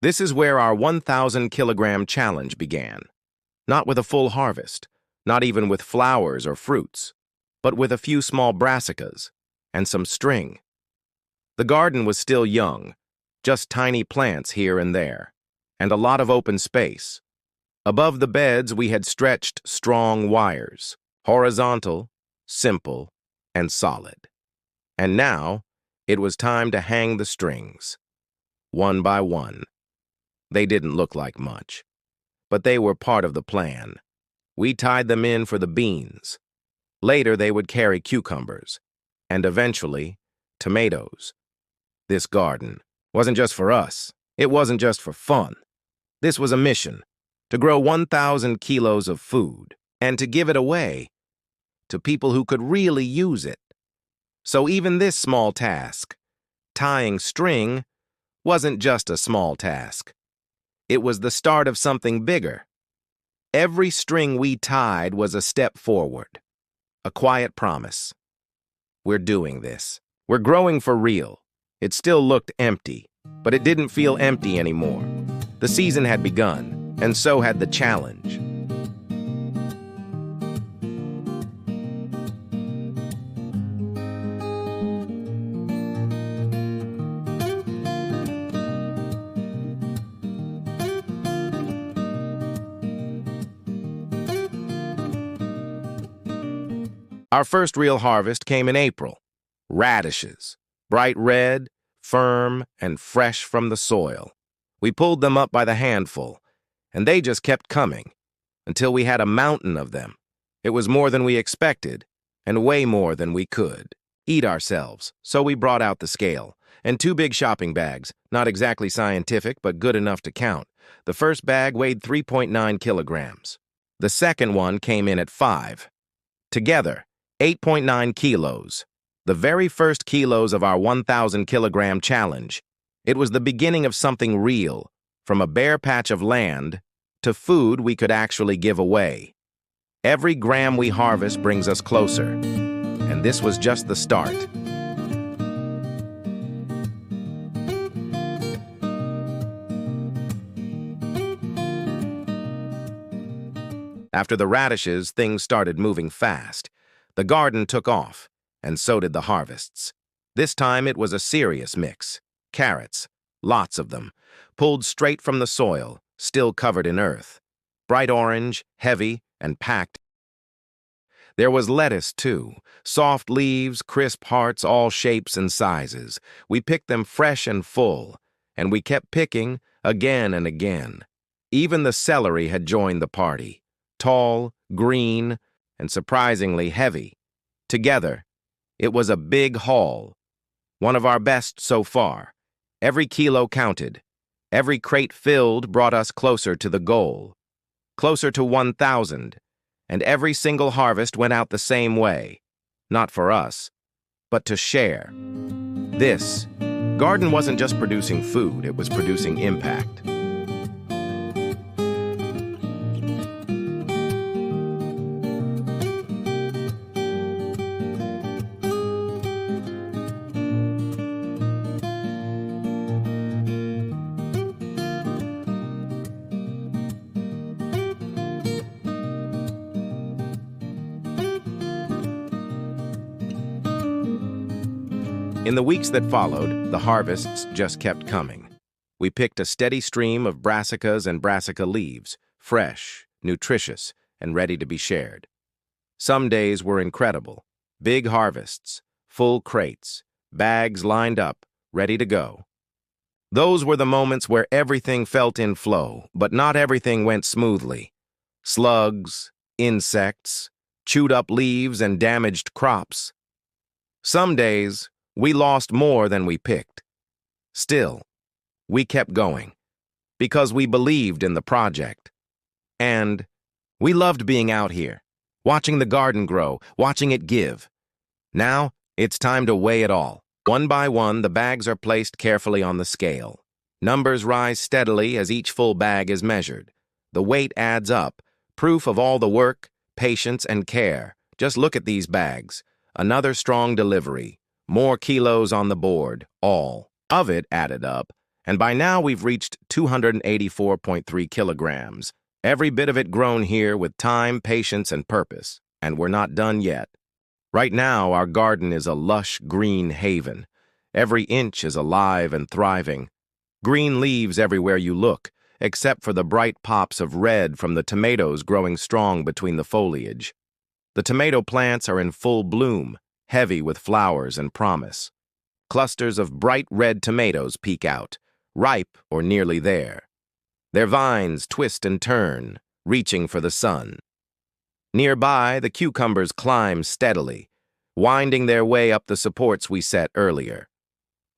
This is where our 1,000-kilogram challenge began. Not with a full harvest, not even with flowers or fruits, but with a few small brassicas and some string. The garden was still young, just tiny plants here and there, and a lot of open space. Above the beds, we had stretched strong wires, horizontal, simple, and solid. And now, it was time to hang the strings, one by one. They didn't look like much, but they were part of the plan. We tied them in for the beans. Later, they would carry cucumbers, and eventually, tomatoes. This garden wasn't just for us. It wasn't just for fun. This was a mission, to grow 1,000 kilos of food, and to give it away to people who could really use it. So even this small task, tying string, wasn't just a small task. It was the start of something bigger. Every string we tied was a step forward, a quiet promise. We're doing this. We're growing for real. It still looked empty, but it didn't feel empty anymore. The season had begun, and so had the challenge. Our first real harvest came in April. Radishes, bright red, firm, and fresh from the soil. We pulled them up by the handful, and they just kept coming, until we had a mountain of them. It was more than we expected, and way more than we could eat ourselves, so we brought out the scale, and 2 big shopping bags, not exactly scientific, but good enough to count. The first bag weighed 3.9 kilograms. The second one came in at 5. Together, 8.9 kilos, the very first kilos of our 1,000-kilogram challenge. It was the beginning of something real, from a bare patch of land to food we could actually give away. Every gram we harvest brings us closer, and this was just the start. After the radishes, things started moving fast. The garden took off, and so did the harvests. This time it was a serious mix. Carrots, lots of them, pulled straight from the soil, still covered in earth. Bright orange, heavy, and packed. There was lettuce, too. Soft leaves, crisp hearts, all shapes and sizes. We picked them fresh and full, and we kept picking again and again. Even the celery had joined the party. Tall, green, and surprisingly heavy. Together, it was a big haul, one of our best so far. Every kilo counted. Every crate filled brought us closer to the goal, closer to 1,000, and every single harvest went out the same way, not for us, but to share. This garden wasn't just producing food, it was producing impact. In the weeks that followed, the harvests just kept coming. We picked a steady stream of brassicas and brassica leaves, fresh, nutritious, and ready to be shared. Some days were incredible. Big harvests, full crates, bags lined up, ready to go. Those were the moments where everything felt in flow, but not everything went smoothly. Slugs, insects, chewed up leaves, and damaged crops. Some days, we lost more than we picked. Still, we kept going, because we believed in the project. And we loved being out here, watching the garden grow, watching it give. Now, it's time to weigh it all. One by one, the bags are placed carefully on the scale. Numbers rise steadily as each full bag is measured. The weight adds up, proof of all the work, patience, and care. Just look at these bags. Another strong delivery. More kilos on the board, all of it added up, and by now we've reached 284.3 kilograms, every bit of it grown here with time, patience, and purpose. And we're not done yet. Right now, our garden is a lush green haven. Every inch is alive and thriving. Green leaves everywhere you look, except for the bright pops of red from the tomatoes growing strong between the foliage. The tomato plants are in full bloom, heavy with flowers and promise. Clusters of bright red tomatoes peek out, ripe or nearly there. Their vines twist and turn, reaching for the sun. Nearby, the cucumbers climb steadily, winding their way up the supports we set earlier.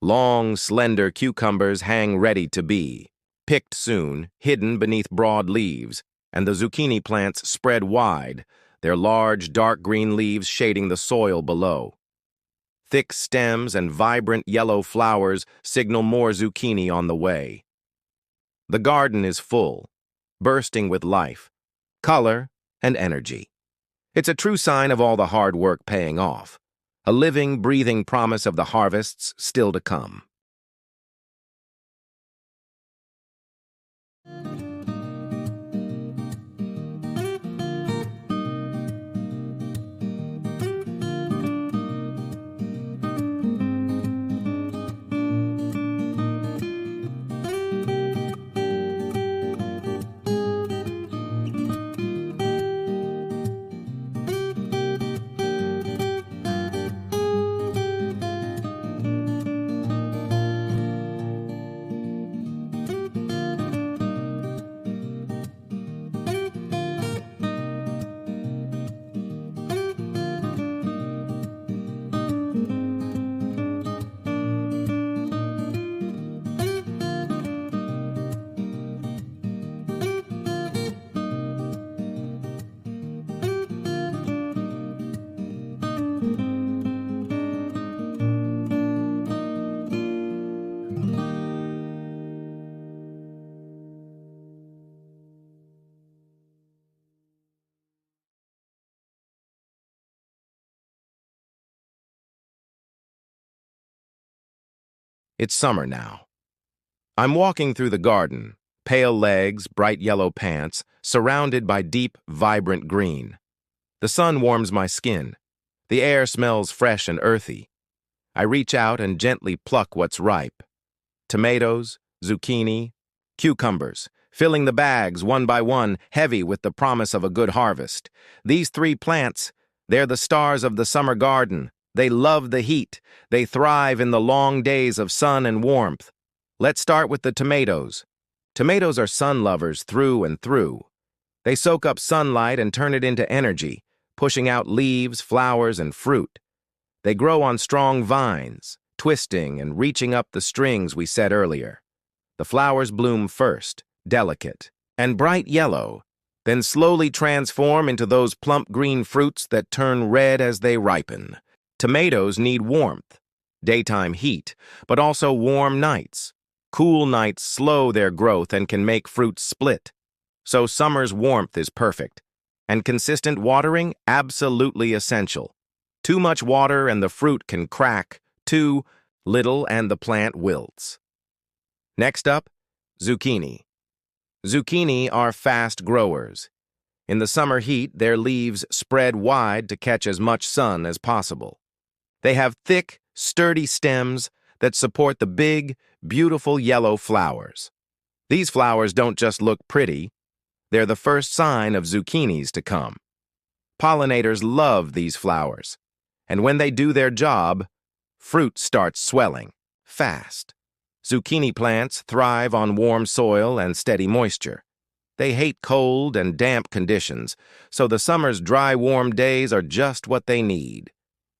Long, slender cucumbers hang ready to be, picked soon, hidden beneath broad leaves, and the zucchini plants spread wide, their large, dark green leaves shading the soil below. Thick stems and vibrant yellow flowers signal more zucchini on the way. The garden is full, bursting with life, color, and energy. It's a true sign of all the hard work paying off, a living, breathing promise of the harvests still to come. It's summer now. I'm walking through the garden, pale legs, bright yellow pants, surrounded by deep, vibrant green. The sun warms my skin. The air smells fresh and earthy. I reach out and gently pluck what's ripe. Tomatoes, zucchini, cucumbers, filling the bags one by one, heavy with the promise of a good harvest. These three plants, they're the stars of the summer garden. They love the heat. They thrive in the long days of sun and warmth. Let's start with the tomatoes. Tomatoes are sun lovers through and through. They soak up sunlight and turn it into energy, pushing out leaves, flowers, and fruit. They grow on strong vines, twisting and reaching up the strings we said earlier. The flowers bloom first, delicate and bright yellow, then slowly transform into those plump green fruits that turn red as they ripen. Tomatoes need warmth, daytime heat, but also warm nights. Cool nights slow their growth and can make fruits split. So summer's warmth is perfect, and consistent watering absolutely essential. Too much water and the fruit can crack, too little and the plant wilts. Next up, zucchini. Zucchini are fast growers. In the summer heat, their leaves spread wide to catch as much sun as possible. They have thick, sturdy stems that support the big, beautiful yellow flowers. These flowers don't just look pretty, they're the first sign of zucchinis to come. Pollinators love these flowers, and when they do their job, fruit starts swelling, fast. Zucchini plants thrive on warm soil and steady moisture. They hate cold and damp conditions, so the summer's dry, warm days are just what they need.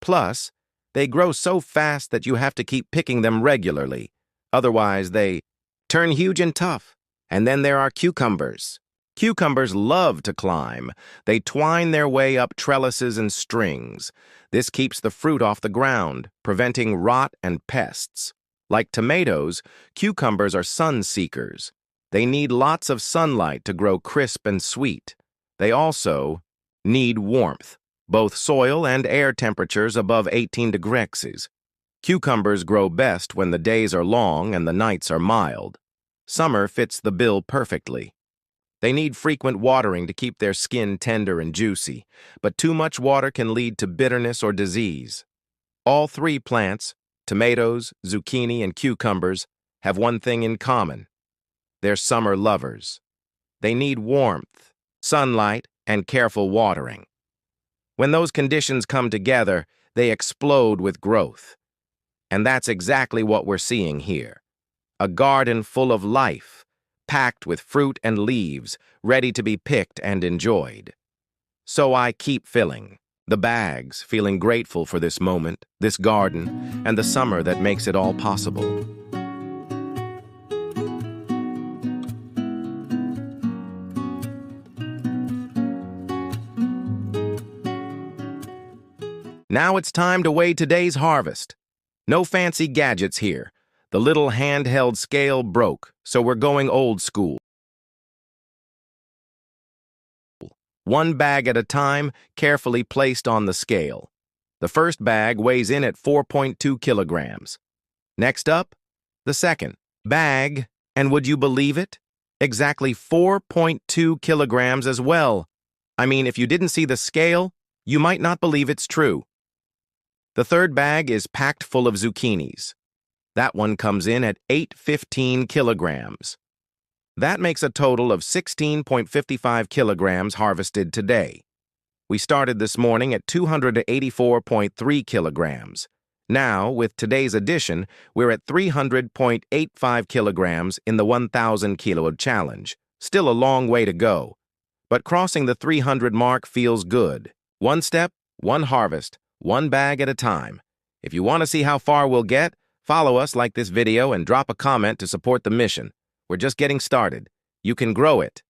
Plus, they grow so fast that you have to keep picking them regularly. Otherwise, they turn huge and tough. And then there are cucumbers. Cucumbers love to climb. They twine their way up trellises and strings. This keeps the fruit off the ground, preventing rot and pests. Like tomatoes, cucumbers are sun seekers. They need lots of sunlight to grow crisp and sweet. They also need warmth, both soil and air temperatures above 18 degrees. Cucumbers grow best when the days are long and the nights are mild. Summer fits the bill perfectly. They need frequent watering to keep their skin tender and juicy, but too much water can lead to bitterness or disease. All three plants, tomatoes, zucchini, and cucumbers, have one thing in common. They're summer lovers. They need warmth, sunlight, and careful watering. When those conditions come together, they explode with growth. And that's exactly what we're seeing here. A garden full of life, packed with fruit and leaves, ready to be picked and enjoyed. So I keep filling the bags, feeling grateful for this moment, this garden, and the summer that makes it all possible. Now it's time to weigh today's harvest. No fancy gadgets here. The little handheld scale broke, so we're going old school. One bag at a time, carefully placed on the scale. The first bag weighs in at 4.2 kilograms. Next up, the second bag, and would you believe it? Exactly 4.2 kilograms as well. I mean, if you didn't see the scale, you might not believe it's true. The third bag is packed full of zucchinis. That one comes in at 8.15 kilograms. That makes a total of 16.55 kilograms harvested today. We started this morning at 284.3 kilograms. Now, with today's addition, we're at 300.85 kilograms in the 1,000 kilo challenge. Still a long way to go. But crossing the 300 mark feels good. One step, one harvest, one bag at a time. If you want to see how far we'll get, follow us, like this video, and drop a comment to support the mission. We're just getting started. You can grow it.